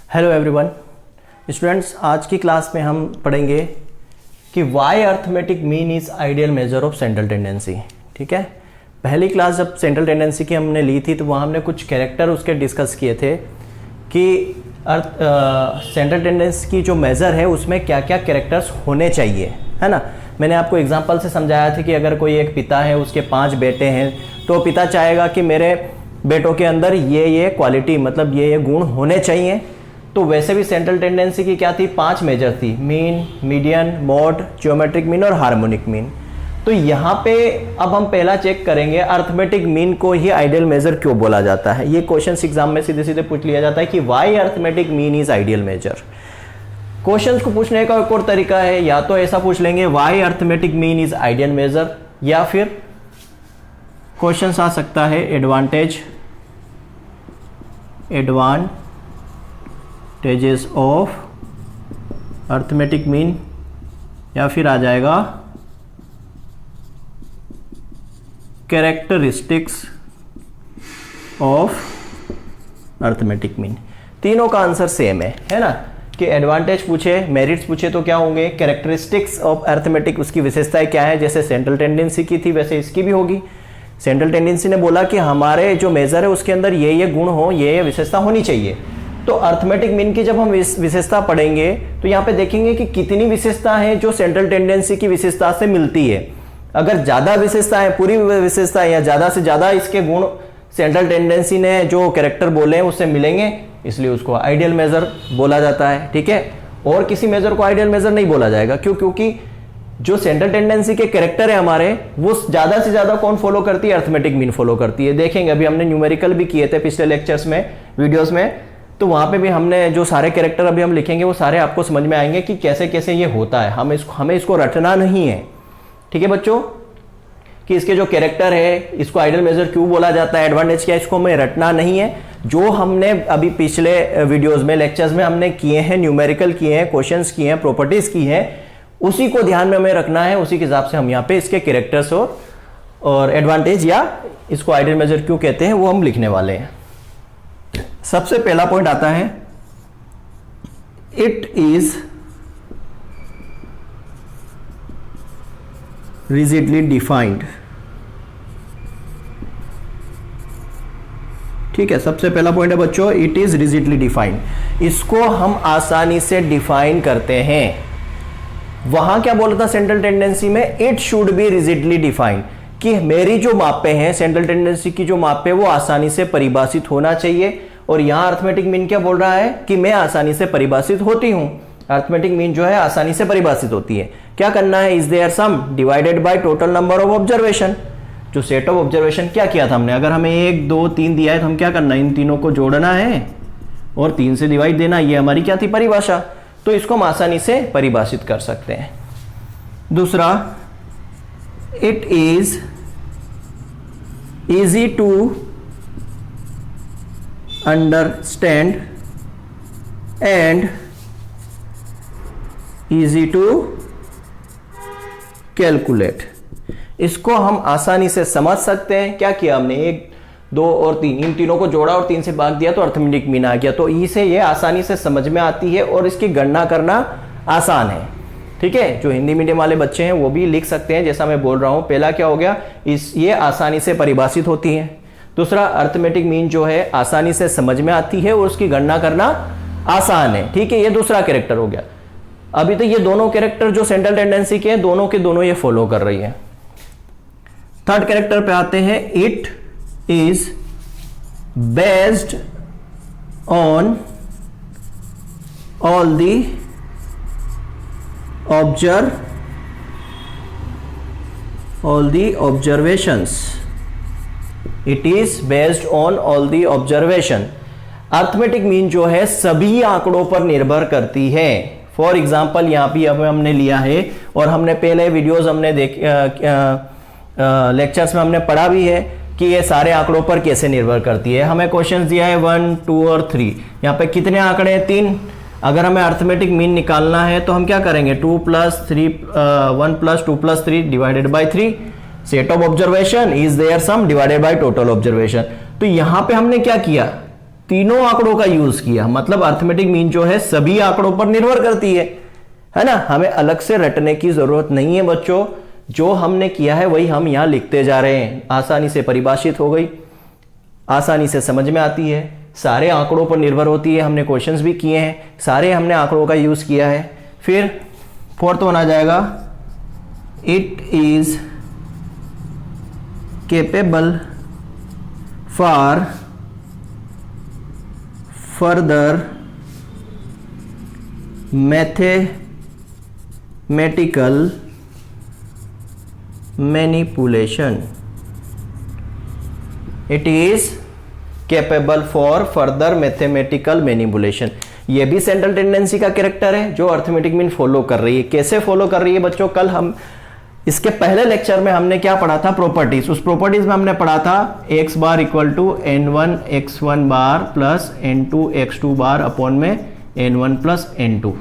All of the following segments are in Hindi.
हेलो एवरीवन स्टूडेंट्स, आज की क्लास में हम पढ़ेंगे कि why arithmetic mean is ideal measure of central tendency. ठीक है, पहली क्लास जब सेंट्रल टेंडेंसी की हमने ली थी तो वहाँ हमने कुछ कैरेक्टर उसके डिस्कस किए थे कि सेंट्रल टेंडेंसी की जो मेज़र है उसमें क्या क्या कैरेक्टर्स होने चाहिए, है ना। मैंने आपको एग्जांपल से समझाया था कि अगर कोई एक पिता है, उसके 5 बेटे हैं, तो पिता चाहेगा कि मेरे बेटों के अंदर ये क्वालिटी मतलब ये गुण होने चाहिए। तो वैसे भी सेंट्रल टेंडेंसी की क्या थी, 5 मेजर थी, mean, median, mod, geometric mean और हार्मोनिक मीन। तो यहाँ पे अब हम पहला चेक करेंगे अर्थमेटिक मीन को ही आइडियल मेजर क्यों बोला जाता है। ये क्वेश्चन एग्जाम में सीधे सीधे पूछ लिया जाता है कि why arithmetic mean is ideal measure. Questions को पूछने का एक और तरीका है, या तो ऐसा पूछ लेंगे why arithmetic mean is ideal measure, या फिर क्वेश्चन आ सकता है एडवांटेजेस ऑफ अर्थमेटिक मीन, या फिर आ जाएगा कैरेक्टरिस्टिक्स ऑफ अर्थमेटिक मीन। तीनों का आंसर सेम है ना, कि एडवांटेज पूछे, मेरिट्स पूछे तो क्या होंगे, कैरेक्टरिस्टिक्स ऑफ अर्थमेटिक, उसकी विशेषताएं क्या है, जैसे सेंट्रल टेंडेंसी की थी वैसे इसकी भी होगी। सेंट्रल टेंडेंसी ने बोला कि हमारे जो मेजर है उसके अंदर ये गुण हो, ये विशेषता होनी चाहिए। तो अर्थमेटिक मीन की जब हम विशेषता पढ़ेंगे तो यहाँ पे देखेंगे कि कितनी विशेषता है जो सेंट्रल टेंडेंसी की विशेषता से मिलती है। अगर ज़्यादा विशेषता है, पूरी विशेषता या ज़्यादा से ज़्यादा इसके गुण सेंट्रल टेंडेंसी ने जो कैरेक्टर बोले हैं उससे मिलेंगे, इसलिए उसको आइडियल मेजर बोला जाता है। ठीक है, और किसी मेजर को आइडियल मेजर नहीं बोला जाएगा। क्यों? क्योंकि जो सेंट्रल टेंडेंसी के कैरेक्टर है हमारे, वो ज़्यादा से ज़्यादा कौन फॉलो करती है, अर्थमेटिक मीन फॉलो करती है। देखेंगे, अभी हमने न्यूमेरिकल भी किए थे पिछले लेक्चर्स में, वीडियोज़ में, तो वहाँ पे भी हमने जो सारे कैरेक्टर अभी हम लिखेंगे वो सारे आपको समझ में आएंगे कि कैसे कैसे ये होता है। हमें इसको रटना नहीं है। ठीक है बच्चों, कि इसके जो कैरेक्टर है इसको आइडियल मेजर क्यों बोला जाता है, एडवांटेज क्या है, इसको हमें रटना नहीं है। जो हमने अभी पिछले वीडियोस में, लेक्चर्स में हमने किए हैं, न्यूमेरिकल किए हैं, क्वेश्चंस किए हैं, प्रॉपर्टीज की हैं, उसी को ध्यान में हमें रखना है। उसी के हिसाब से हम यहाँ पे इसके कैरेक्टर्स और एडवांटेज या इसको आइडियल मेजर क्यों कहते हैं वो हम लिखने वाले हैं। सबसे पहला पॉइंट आता है, इट इज रिजिडली डिफाइंड। ठीक है, सबसे पहला पॉइंट है बच्चों, इट इज रिजिडली डिफाइंड। इसको हम आसानी से डिफाइन करते हैं। वहां क्या बोला था सेंट्रल टेंडेंसी में, it should be rigidly defined, कि मेरी जो मापे हैं, सेंट्रल टेंडेंसी की जो मापे वो आसानी से परिभाषित होना चाहिए। और यहां अर्थमेटिक मीन क्या बोल रहा है कि मैं आसानी से परिभाषित होती हूं। अर्थमेटिक मीन जो है आसानी से परिभाषित होती है। क्या करना है, is their sum divided by total number of observation. जो सेट ऑफ ऑब्जर्वेशन क्या किया था हमने, अगर हमें 1 2 3 दिया है तो हम क्या करना है, इन तीनों को जोड़ना है और 3 से डिवाइड देना। ये हमारी क्या थी, परिभाषा। तो इसको हम आसानी से परिभाषित कर सकते हैं। दूसरा, it is easy to understand and easy to calculate. इसको हम आसानी से समझ सकते हैं। क्या किया हमने, 1 2 और 3, इन तीनों को जोड़ा और 3 से भाग दिया तो अर्थमेटिक मीन आ गया। तो ई से ये आसानी से समझ में आती है और इसकी गणना करना आसान है। ठीक है, जो हिंदी मीडियम वाले बच्चे हैं वो भी लिख सकते हैं जैसा मैं बोल रहा हूं। पहला क्या हो गया, ये आसानी से परिभाषित होती है। दूसरा, अर्थमेटिक मीन जो है आसानी से समझ में आती है और उसकी गणना करना आसान है। ठीक है, ये दूसरा कैरेक्टर हो गया। अभी तो ये दोनों कैरेक्टर जो सेंट्रल टेंडेंसी के हैं, दोनों के दोनों ये फॉलो कर रही है। थर्ड कैरेक्टर पे आते हैं, it is based on all the observations. It is based on all the observation. Arithmetic mean जो है सभी आंकड़ों पर निर्भर करती है। फॉर एग्जाम्पल यहाँ भी अब हमने लिया है और हमने पहले वीडियोस हमने लेक्चर्स में हमने पढ़ा भी है कि ये सारे आंकड़ों पर कैसे निर्भर करती है। हमें क्वेश्चन दिया है 1 2 और 3। यहाँ पे कितने आंकड़े हैं, 3। अगर हमें अर्थमेटिक मीन निकालना है तो हम क्या करेंगे, 2 + 3 1 + 2 + 3 divided by 3। Set of observation is their sum divided by total observation. तो यहां पे हमने क्या किया, तीनों आंकड़ों का यूज किया, मतलब अर्थमेटिक मीन जो है सभी आंकड़ों पर निर्भर करती है ना। हमें अलग से रटने की जरूरत नहीं है बच्चों, जो हमने किया है वही हम यहां लिखते जा रहे हैं। आसानी से परिभाषित हो गई, आसानी से समझ में आती है, सारे आंकड़ों पर निर्भर होती है। हमने क्वेश्चंस भी किए हैं, सारे हमने आंकड़ों का यूज किया है। फिर फोर्थ वन आ जाएगा, it is capable for further mathematical manipulation. It is capable for further mathematical manipulation. ये भी सेंट्रल टेंडेंसी का कैरेक्टर है जो अर्थमेटिक मीन फॉलो कर रही है। कैसे फॉलो कर रही है बच्चों, कल हम इसके पहले लेक्चर में हमने क्या पढ़ा था, प्रॉपर्टीज। उस प्रॉपर्टीज में हमने पढ़ा था x bar equal to n1 x1 bar plus n2 x2 bar upon में n1 प्लस n2।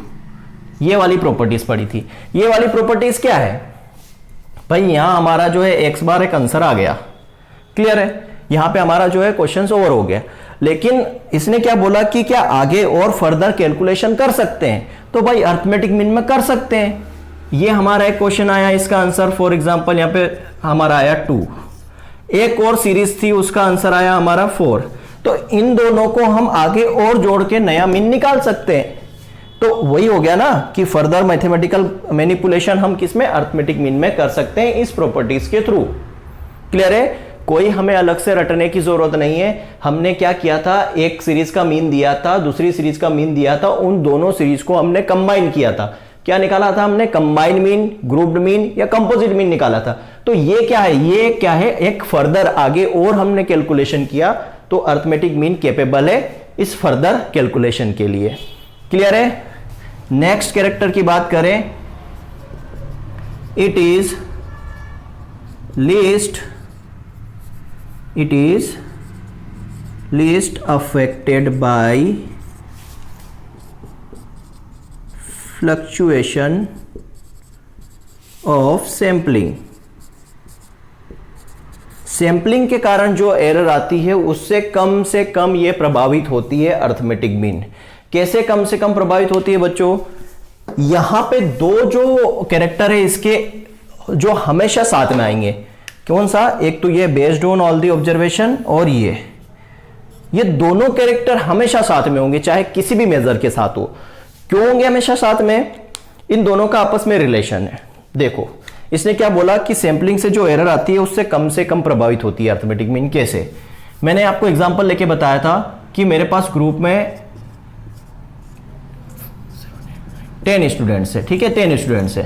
ये वाली प्रॉपर्टीज पढ़ी थी। ये वाली प्रॉपर्टीज क्या है भाई, यहां हमारा जो है x बार एक आंसर आ गया, क्लियर है। यहां पे हमारा जो है क्वेश्चन ओवर हो गया, लेकिन इसने क्या बोला कि क्या आगे और फर्दर कैलकुलेशन कर सकते हैं, तो भाई अर्थमेटिक मीन में कर सकते हैं। ये हमारा एक क्वेश्चन आया, इसका आंसर फॉर एग्जांपल यहां पे हमारा आया 2, एक और सीरीज थी उसका आंसर आया हमारा 4। तो इन दोनों को हम आगे और जोड़ के नया मीन निकाल सकते हैं। तो वही हो गया ना कि फर्दर मैथमेटिकल मैनिपुलेशन हम किस में, अर्थमेटिक मीन में कर सकते हैं इस प्रॉपर्टीज के थ्रू। क्लियर है, कोई हमें अलग से रटने की जरूरत नहीं है। हमने क्या किया था, एक सीरीज का मीन दिया था, दूसरी सीरीज का मीन दिया था, उन दोनों सीरीज को हमने कंबाइन किया था। क्या निकाला था हमने, कंबाइन मीन, ग्रुप्ड मीन या कंपोजिट मीन निकाला था। तो ये क्या है, ये क्या है, एक फर्दर आगे और हमने कैलकुलेशन किया, तो अर्थमेटिक मीन कैपेबल है इस फर्दर कैलकुलेशन के लिए। क्लियर है। नेक्स्ट कैरेक्टर की बात करें, it is least affected by fluctuation of sampling। Sampling के कारण जो एरर आती है उससे कम ये प्रभावित होती है अर्थमेटिक मीन। कैसे कम से कम प्रभावित होती है बच्चों, यहां पे दो जो कैरेक्टर है इसके जो हमेशा साथ में आएंगे, कौन सा, एक तो ये based on all the observation, और ये दोनों कैरेक्टर हमेशा साथ में होंगे चाहे किसी भी मेजर के साथ हो। क्यों होंगे हमेशा साथ में, इन दोनों का आपस में रिलेशन है। देखो इसने क्या बोला कि सैंपलिंग से जो एरर आती है उससे कम प्रभावित होती है अर्थमेटिक मीन। कैसे, मैंने आपको एग्जांपल लेके बताया था कि मेरे पास ग्रुप में 10 स्टूडेंट्स है, ठीक है, 10 स्टूडेंट्स है,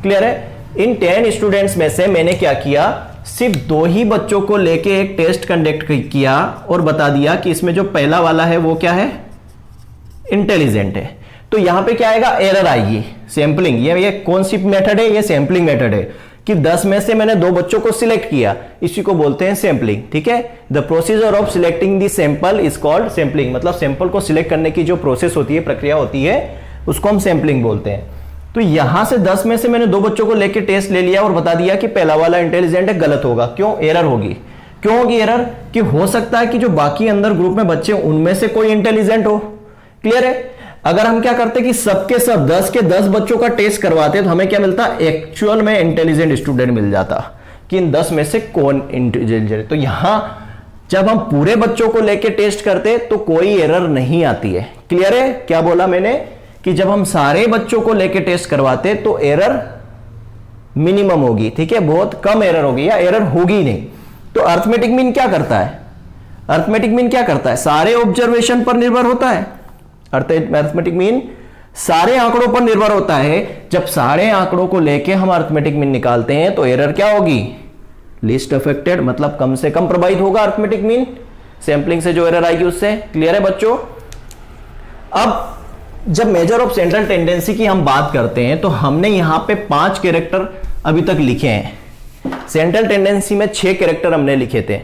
क्लियर है। इन 10 स्टूडेंट्स में से मैंने क्या किया, सिर्फ 2 ही बच्चों को लेके एक टेस्ट कंडक्ट किया और बता दिया कि इसमें जो पहला वाला है वो क्या है, इंटेलिजेंट है। तो यहां पे क्या आएगा, एरर आएगी। सैंपलिंग, ये कौन सी मेथड है, ये सैंपलिंग मेथड है कि 10 में से मैंने 2 बच्चों को सिलेक्ट किया, इसी को बोलते हैं सैंपलिंग। ठीक है, the procedure of selecting the sample is called sampling. मतलब सैंपल को सिलेक्ट करने की जो प्रोसेस होती है, प्रक्रिया होती है, उसको हम सैंपलिंग बोलते हैं। तो यहां से 10 में से मैंने 2 बच्चों को लेके टेस्ट ले लिया और बता दिया कि पहला वाला इंटेलिजेंट है, गलत होगा। क्यों, एरर होगी। क्यों होगी एरर, कि हो सकता है कि जो बाकी अंदर ग्रुप में बच्चे उनमें से कोई इंटेलिजेंट हो। क्लियर है। अगर हम क्या करते कि सबके सब 10 के 10 बच्चों का टेस्ट करवाते तो हमें क्या मिलता, एक्चुअल में इंटेलिजेंट स्टूडेंट मिल जाता कि इन 10 में से कौन इंटेलिजेंट। तो यहां जब हम पूरे बच्चों को लेके टेस्ट करते तो कोई एरर नहीं आती है। क्लियर है। क्या बोला मैंने कि जब हम सारे बच्चों को लेके टेस्ट करवाते तो एरर मिनिमम होगी। ठीक है, बहुत कम एरर होगी या एरर होगी नहीं। तो अर्थमेटिक मीन क्या करता है, अर्थमेटिक मीन क्या करता है, सारे ऑब्जर्वेशन पर निर्भर होता है। अर्थमेटिक मीन सारे आंकड़ों पर निर्भर होता है। जब सारे आंकड़ों को लेके हम अर्थमेटिक मीन निकालते हैं तो एरर क्या होगी, लीस्ट अफेक्टेड, मतलब कम से कम प्रभावित होगा अर्थमेटिक मीन सैंपलिंग से जो एरर आएगी उससे। क्लियर है बच्चों। अब जब मेजर ऑफ सेंट्रल टेंडेंसी की हम बात करते हैं तो हमने यहां पे 5 कैरेक्टर अभी तक लिखे हैं। सेंट्रल टेंडेंसी में 6 कैरेक्टर हमने लिखे थे।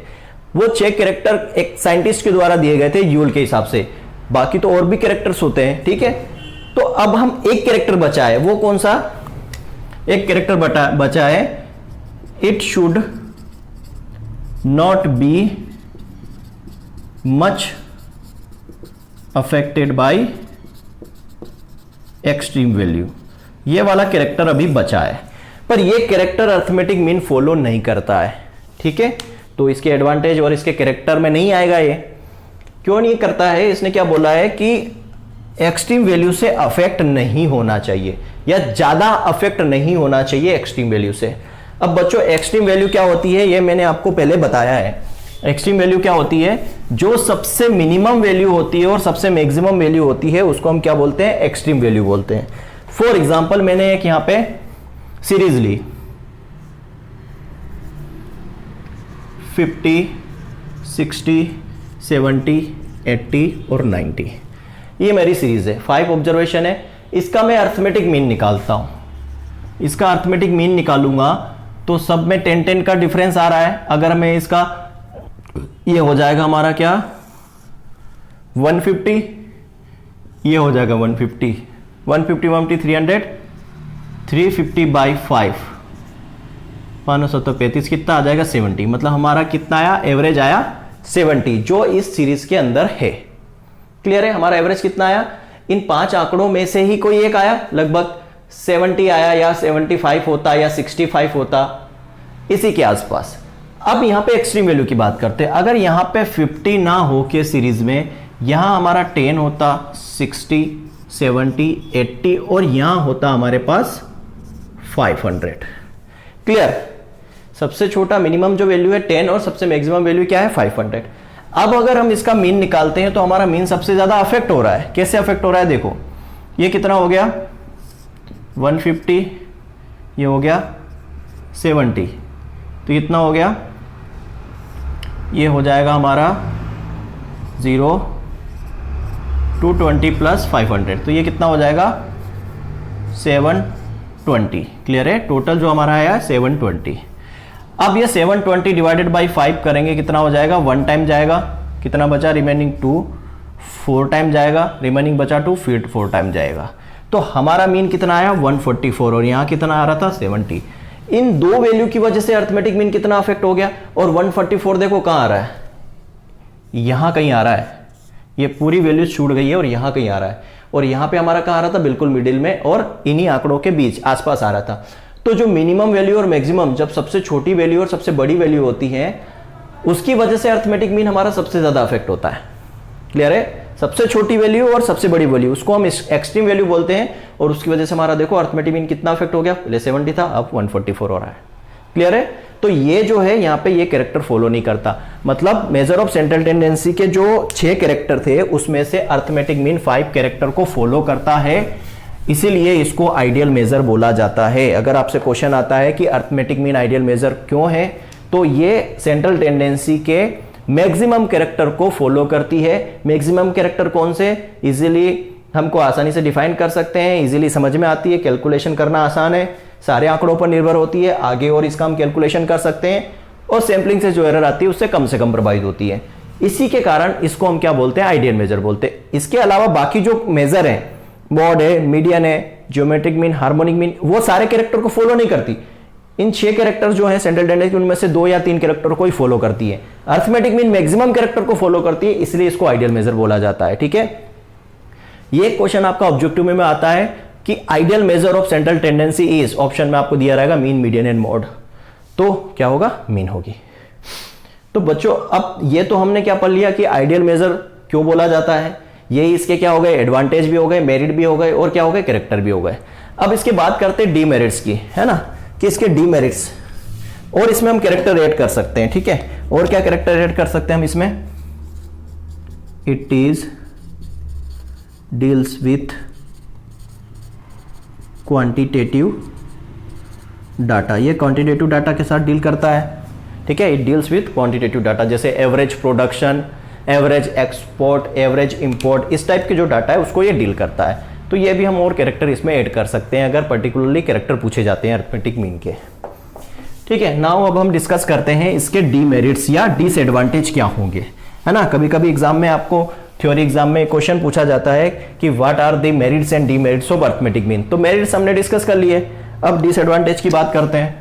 वो 6 कैरेक्टर एक साइंटिस्ट के द्वारा दिए गए थे यूल के हिसाब से, बाकी तो और भी कैरेक्टर्स होते हैं। ठीक है, तो अब हम एक कैरेक्टर बचा है, वो कौन सा, एक कैरेक्टर बचा है, it should not be much affected by extreme value, ये वाला कैरेक्टर अभी बचा है, पर ये कैरेक्टर अर्थमेटिक मीन फॉलो नहीं करता है। ठीक है, तो इसके एडवांटेज और इसके कैरेक्टर में नहीं आएगा। ये क्यों नहीं करता है? इसने क्या बोला है कि एक्सट्रीम वैल्यू से अफेक्ट नहीं होना चाहिए या ज्यादा अफेक्ट नहीं होना चाहिए एक्सट्रीम वैल्यू से। अब बच्चों एक्सट्रीम वैल्यू क्या होती है, ये मैंने आपको पहले बताया है। एक्सट्रीम वैल्यू क्या होती है? जो सबसे मिनिमम वैल्यू होती है और सबसे मैक्सिमम वैल्यू होती है उसको हम क्या बोलते हैं? एक्सट्रीम वैल्यू बोलते हैं। फॉर एग्जाम्पल मैंने एक यहां पे सीरीज ली 50, 60, 70, 80 और 90, ये मेरी सीरीज है। 5 ऑब्जर्वेशन है। इसका मैं अर्थमेटिक मीन निकालता हूं। इसका अर्थमेटिक मीन निकालूंगा तो सब में 10-10 का डिफरेंस आ रहा है। अगर मैं इसका, ये हो जाएगा हमारा क्या 150, ये हो जाएगा 150, 150 300, 350 बाई 5, 535 कितना आ जाएगा 70। मतलब हमारा कितना आया? एवरेज आया 70, जो इस सीरीज के अंदर है। क्लियर है? हमारा एवरेज कितना आया? इन 5 आंकड़ों में से ही कोई एक आया, लगभग 70 आया या 75 होता या 65 होता, इसी के आसपास। अब यहां पे एक्सट्रीम वैल्यू की बात करते हैं। अगर यहां पे 50 ना हो के सीरीज में, यहां हमारा 10 होता, 60, 70, 80 और यहां होता हमारे पास 500। क्लियर? सबसे छोटा मिनिमम जो वैल्यू है 10 और सबसे मैक्सिमम वैल्यू क्या है? 500। अब अगर हम इसका मीन निकालते हैं तो हमारा मीन सबसे ज्यादा अफेक्ट हो रहा है। कैसे अफेक्ट हो रहा है? देखो, ये कितना हो गया 150, ये हो गया 70, तो कितना हो गया? ये हो जाएगा हमारा 0 220 प्लस 500, तो ये कितना हो जाएगा 720। क्लियर है? टोटल जो हमारा आया 720। अब ये 720 डिवाइडेड बाई 5 करेंगे, कितना हो जाएगा? 1 टाइम जाएगा, कितना बचा? रिमेनिंग 2, 4 टाइम जाएगा, रिमेनिंग बचा 2, फिर 4 टाइम जाएगा। तो हमारा मीन कितना आया? 144, और यहाँ कितना आ रहा था? 70। इन दो वैल्यू की वजह से अर्थमेटिक मीन कितना अफेक्ट हो गया। और 144 देखो कहां आ रहा है? यहां कहीं आ रहा है। ये पूरी वैल्यू छूट गई है और यहां कहीं आ रहा है, और यहां पे हमारा कहां आ रहा था? बिल्कुल मिडिल में, और इन्हीं आंकड़ों के बीच आसपास आ रहा था। तो जो मिनिमम वैल्यू और मैक्सिमम, जब सबसे छोटी वैल्यू और सबसे बड़ी वैल्यू होती है, उसकी वजह से अर्थमेटिक मीन हमारा सबसे ज्यादा अफेक्ट होता है। क्लियर है? सबसे छोटी वैल्यू और सबसे बड़ी वैल्यू, उसको हम एक्सट्रीम वैल्यू बोलते हैं, और उसकी वजह से हमारा देखो अर्थमेटिक मीन कितना अफेक्ट हो गया। पहले 70 था, अब 144 हो रहा है। क्लियर है? तो ये जो है यहाँ पे ये कैरेक्टर फॉलो नहीं करता। मतलब मेजर ऑफ सेंट्रल टेंडेंसी के जो 6 कैरेक्टर थे उसमें से अर्थमेटिक मीन 5 कैरेक्टर को फॉलो करता है, इसीलिए इसको आइडियल मेजर बोला जाता है। अगर आपसे क्वेश्चन आता है कि अर्थमेटिक मीन आइडियल मेजर क्यों है, तो ये सेंट्रल टेंडेंसी के मैक्सिमम कैरेक्टर को फॉलो करती है। मैक्सिमम कैरेक्टर कौन से? इजीली हमको आसानी से डिफाइन कर सकते हैं, इजीली समझ में आती है, कैलकुलेशन करना आसान है, सारे आंकड़ों पर निर्भर होती है, आगे और इसका हम कैलकुलेशन कर सकते हैं, और सैंपलिंग से जो एरर आती है उससे कम से कम प्रभावित होती है। इसी के कारण इसको हम क्या बोलते हैं? आइडियल मेजर बोलते हैं। इसके अलावा बाकी जो मेजर है, मॉड है, मीडियन है, ज्योमेट्रिक मीन, हार्मोनिक मीन, वो सारे कैरेक्टर को फॉलो नहीं करती। इन 6 कैरेक्टर जो है सेंट्रल टेंडेंसी, उनमें से 2 या 3 कैरेक्टर को ही फॉलो करती है। अर्थमेटिक मीन मैक्सिमम कैरेक्टर को फॉलो करती है, इसलिए इसको आइडियल मेजर बोला जाता है। ठीक है? ये क्वेश्चन आपका ऑब्जेक्टिव में आता है कि ideal measure of central tendency is, option में आपको दिया रहेगा मीन, मीडियन एंड मॉड, तो क्या होगा? मीन होगी। तो बच्चों अब ये तो हमने क्या पढ़ लिया कि आइडियल मेजर क्यों बोला जाता है। यही इसके क्या हो गए? एडवांटेज भी हो गए, मेरिट भी हो गए, और क्या हो गए? कैरेक्टर भी हो गए। अब इसके बात करते हैं डीमेरिट्स की, है ना, कि इसके डीमेरिट्स, और इसमें हम कैरेक्टर ऐड कर सकते हैं। ठीक है? और क्या कैरेक्टर ऐड कर सकते हैं हम इसमें? It is deals with quantitative data, ये क्वांटिटेटिव डाटा के साथ डील करता है। ठीक है? It deals with quantitative data, जैसे average production, average export, average import, इस टाइप के जो डाटा है उसको ये डील करता है। तो ये भी हम और कैरेक्टर इसमें ऐड कर सकते हैं अगर पर्टिकुलरली कैरेक्टर पूछे जाते हैं अरिथमेटिक मीन के। ठीक है? नाउ अब हम डिस्कस करते हैं इसके डीमेरिट्स या डिसएडवांटेज क्या होंगे, है ना। कभी कभी एग्जाम में आपको थ्योरी एग्जाम में क्वेश्चन पूछा जाता है कि what are the merits and demerits of arithmetic mean. तो मेरिट्स हमने डिस्कस कर लिए, अब डिसएडवांटेज की बात करते हैं।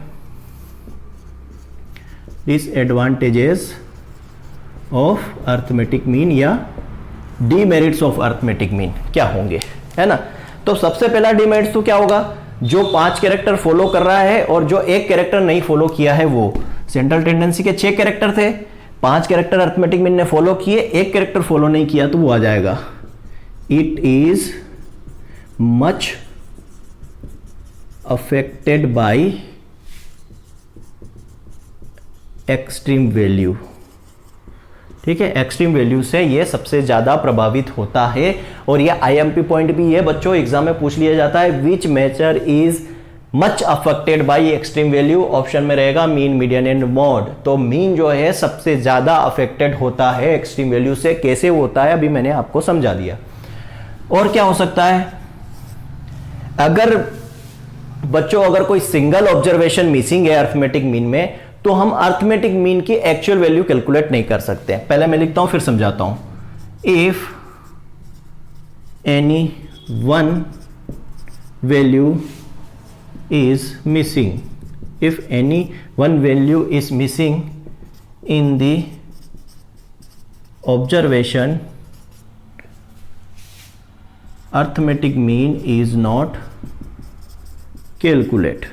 डिसएडवांटेजेस ऑफ अरिथमेटिक मीन या डीमेरिट्स ऑफ अर्थमेटिक मीन क्या होंगे, है ना। तो सबसे पहला डीमेरिट्स तो क्या होगा, जो 5 कैरेक्टर फॉलो कर रहा है और जो एक कैरेक्टर नहीं फॉलो किया है, वो सेंट्रल टेंडेंसी के 6 कैरेक्टर थे, 5 कैरेक्टर अर्थमेटिक मीन ने फॉलो किए, एक कैरेक्टर फॉलो नहीं किया, तो वो आ जाएगा it is much affected by extreme value. ठीक है, एक्सट्रीम वैल्यू से ये सबसे ज्यादा प्रभावित होता है। और ये आईएमपी पॉइंट भी ये बच्चों एग्जाम में पूछ लिया जाता है, which measure is much affected by extreme value. Option में रहेगा मीन, मीडियन एंड मॉड। तो मीन जो है सबसे ज्यादा अफेक्टेड होता है एक्सट्रीम वैल्यू से। कैसे होता है अभी मैंने आपको समझा दिया। और क्या हो सकता है, अगर बच्चों अगर कोई सिंगल ऑब्जर्वेशन मिसिंग है अर्थमेटिक मीन में, तो हम अर्थमेटिक मीन की एक्चुअल वैल्यू कैलकुलेट नहीं कर सकते। पहले मैं लिखता हूं फिर समझाता हूं। If any one value is missing, if any one value is missing in the observation, arithmetic mean is not calculate।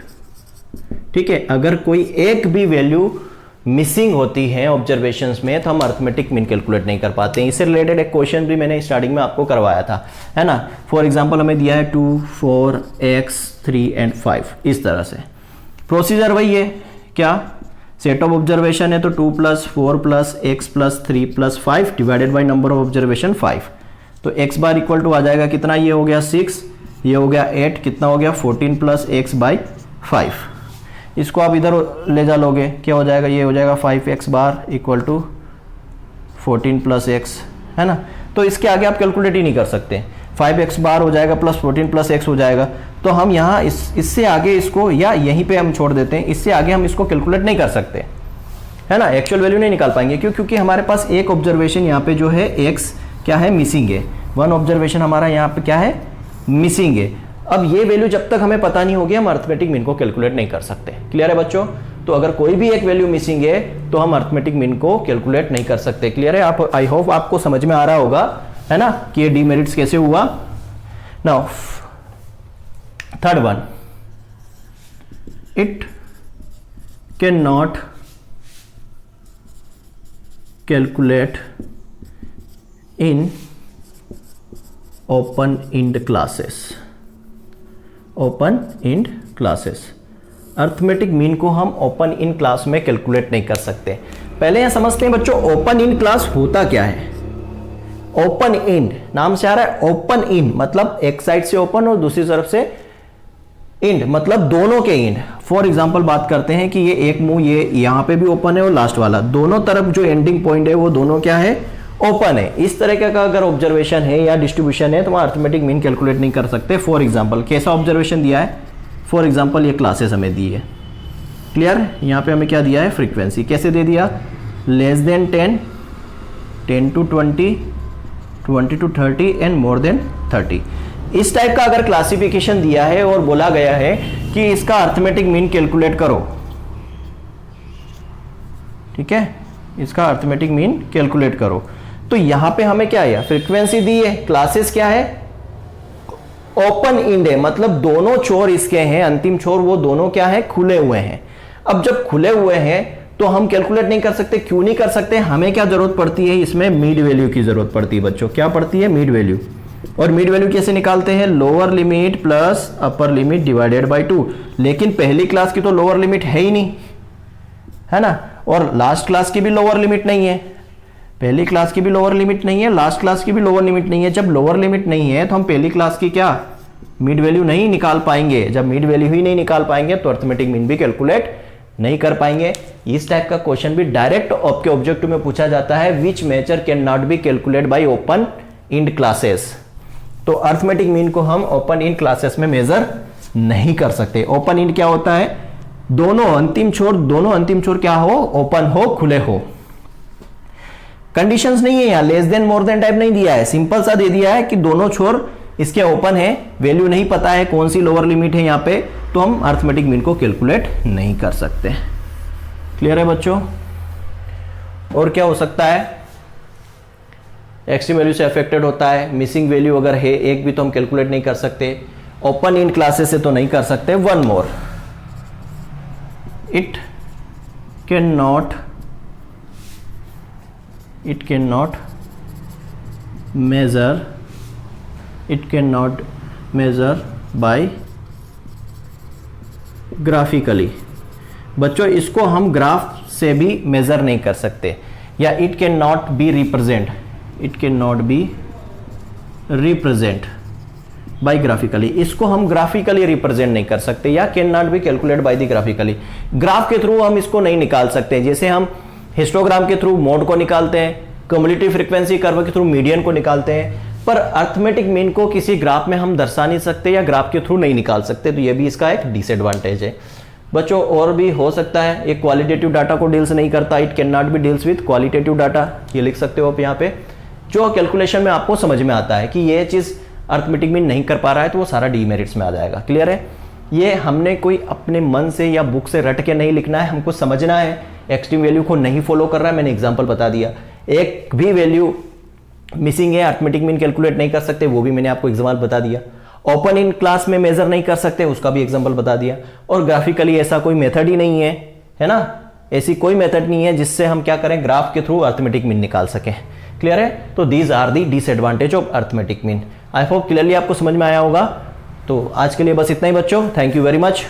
ठीक है, अगर कोई एक भी वैल्यू मिसिंग होती है ऑब्जर्वेशंस में तो हम अर्थमेटिक मीन कैलकुलेट नहीं कर पाते हैं। इससे रिलेटेड एक क्वेश्चन भी मैंने स्टार्टिंग में आपको करवाया था, है ना। फॉर एग्जांपल हमें दिया है 2, 4, x, 3 एंड 5, इस तरह से। प्रोसीजर वही है, क्या सेट ऑफ ऑब्जर्वेशन है तो 2 + 4 + x + 3 + 5 divided by number of observation 5। तो x बार इक्वल टू आ जाएगा कितना, ये हो गया 6, ये हो गया 8, कितना हो गया 14 + x/5। इसको आप इधर ले जा लोगे, क्या हो जाएगा, ये हो जाएगा 5x bar equal to 14 + x, है ना। तो इसके आगे आप कैलकुलेट ही नहीं कर सकते। 5x बार हो जाएगा प्लस 14 + x हो जाएगा। तो हम यहाँ इससे आगे इसको या यहीं पे हम छोड़ देते हैं, इससे आगे हम इसको कैलकुलेट नहीं कर सकते, है ना। एक्चुअल वैल्यू नहीं निकाल पाएंगे, क्यों, क्योंकि हमारे पास एक ऑब्जर्वेशन यहाँ पे जो है x क्या है, मिसिंग है। वन ऑब्जर्वेशन हमारा यहाँ पे क्या है, मिसिंग है। अब ये वैल्यू जब तक हमें पता नहीं होगी हम अर्थमेटिक मीन को कैलकुलेट नहीं कर सकते। क्लियर है बच्चों। तो अगर कोई भी एक वैल्यू मिसिंग है तो हम अर्थमेटिक मीन को कैलकुलेट नहीं कर सकते। क्लियर है, आप आई होप आपको समझ में आ रहा होगा, है ना, कि ये डीमेरिट्स कैसे हुआ। Now third one, it can not calculate in open and classes. Open and classes, arithmetic mean को हम ओपन इन क्लास में कैलकुलेट नहीं कर सकते। पहले यहां समझते हैं बच्चों ओपन इन क्लास होता क्या है। ओपन इन नाम से आ रहा है, ओपन इन मतलब एक साइड से ओपन और दूसरी तरफ से इंड मतलब दोनों के इंड। फॉर एग्जांपल बात करते हैं कि ये एक मुंह ये यहां पे भी ओपन है और लास्ट वाला, दोनों तरफ जो एंडिंग पॉइंट है वो दोनों क्या है, ओपन है। इस तरह का अगर ऑब्जर्वेशन है या डिस्ट्रीब्यूशन है तो वहां अर्थमेटिक मीन कैलकुलेट नहीं कर सकते। फॉर एग्जांपल कैसा ऑब्जर्वेशन दिया है, फॉर एग्जांपल ये क्लासेस हमें दी है। क्लियर, यहाँ पे हमें क्या दिया है, फ्रीक्वेंसी कैसे दे दिया, less than 10, 10 to 20, 20 to 30 and more than 30। इस टाइप का अगर क्लासिफिकेशन दिया है और बोला गया है कि इसका अर्थमेटिक मीन कैलकुलेट करो, ठीक है, इसका अर्थमेटिक मीन कैलकुलेट करो, तो यहां पे हमें क्या है, फ्रीक्वेंसी दी है, क्लासेस क्या है, ओपन इंड है, मतलब दोनों छोर इसके हैं, अंतिम छोर वो दोनों क्या है, खुले हुए हैं। अब जब खुले हुए हैं तो हम कैलकुलेट नहीं कर सकते। क्यों नहीं कर सकते, हमें क्या जरूरत पड़ती है, इसमें मिड वैल्यू की जरूरत पड़ती है बच्चों। क्या पड़ती है, मिड वैल्यू। और मिड वैल्यू कैसे निकालते हैं, lower limit plus upper limit divided by 2। लेकिन पहली क्लास की तो लोअर लिमिट है ही नहीं, है ना, और लास्ट क्लास की भी लोअर लिमिट नहीं है। पहली क्लास की भी लोअर लिमिट नहीं है, लास्ट क्लास की भी लोअर लिमिट नहीं है। जब लोअर लिमिट नहीं है तो हम पहली क्लास की क्या मिड वैल्यू नहीं निकाल पाएंगे। जब मिड वैल्यू ही नहीं निकाल पाएंगे तो अर्थमेटिक मीन भी कैलकुलेट नहीं कर पाएंगे। इस टाइप का क्वेश्चन भी डायरेक्ट आपके ऑब्जेक्टिव में पूछा जाता है, which measure can not be calculate by open end classes. तो अर्थमेटिक मीन को हम ओपन इंड क्लासेस में मेजर नहीं कर सकते। ओपन इंड क्या होता है, दोनों अंतिम छोर क्या हो, ओपन हो, खुले हो। कंडीशंस नहीं है यहां, less than more than type नहीं दिया है, सिंपल सा दे दिया है कि दोनों छोर इसके ओपन है, वैल्यू नहीं पता है कौन सी लोअर लिमिट है यहां पे, तो हम अर्थमेटिक मीन को कैलकुलेट नहीं कर सकते। क्लियर है बच्चों। और क्या हो सकता है, एक्सट्रीम वैल्यू से अफेक्टेड होता है, मिसिंग वैल्यू अगर है एक भी तो हम कैलकुलेट नहीं कर सकते, ओपन इन क्लासेस से तो नहीं कर सकते। One more, it can not measure by graphically. बच्चों इसको हम ग्राफ से भी मेजर नहीं कर सकते, या it can not B represent by graphically, इसको हम ग्राफिकली रिप्रेजेंट नहीं कर सकते, या can not be calculate by the graphically. Graph के थ्रू हम इसको नहीं निकाल सकते, जैसे हम हिस्टोग्राम के थ्रू मोड को निकालते हैं, क्युमुलेटिव फ्रीक्वेंसी कर्व के थ्रू मीडियन को निकालते हैं, पर अर्थमेटिक मीन को किसी ग्राफ में हम दर्शा नहीं सकते या ग्राफ के थ्रू नहीं निकाल सकते, तो ये भी इसका एक डिसएडवांटेज है। बच्चों और भी हो सकता है, ये क्वालिटेटिव डाटा को डील्स नहीं करता, it can not B deals with qualitative data, ये लिख सकते हो आप यहाँ पे। जो कैलकुलेशन में आपको समझ में आता है कि ये चीज़ अर्थमेटिक मीन नहीं कर पा रहा है तो वो सारा डीमेरिट्स में आ जाएगा। क्लियर है? ये हमने कोई अपने मन से या बुक से रट के नहीं लिखना है, हमको समझना है। एक्सट्रीम वैल्यू को नहीं फॉलो कर रहा है, मैंने एग्जाम्पल बता दिया। एक भी वैल्यू मिसिंग है, अर्थमेटिक मीन कैलकुलेट नहीं कर सकते, वो भी मैंने आपको एग्जाम्पल बता दिया। ओपन इन क्लास में मेजर नहीं कर सकते, उसका भी एग्जाम्पल बता दिया। और ग्राफिकली ऐसा कोई मेथड ही नहीं है ना, ऐसी कोई मेथड नहीं है जिससे हम क्या करें, ग्राफ के थ्रू अर्थमेटिक मीन निकाल सकें। क्लियर है? तो these are the disadvantage of arithmetic mean. I hope clearly आपको समझ में आया होगा। तो आज के लिए बस इतना ही बच्चों, थैंक यू वेरी मच।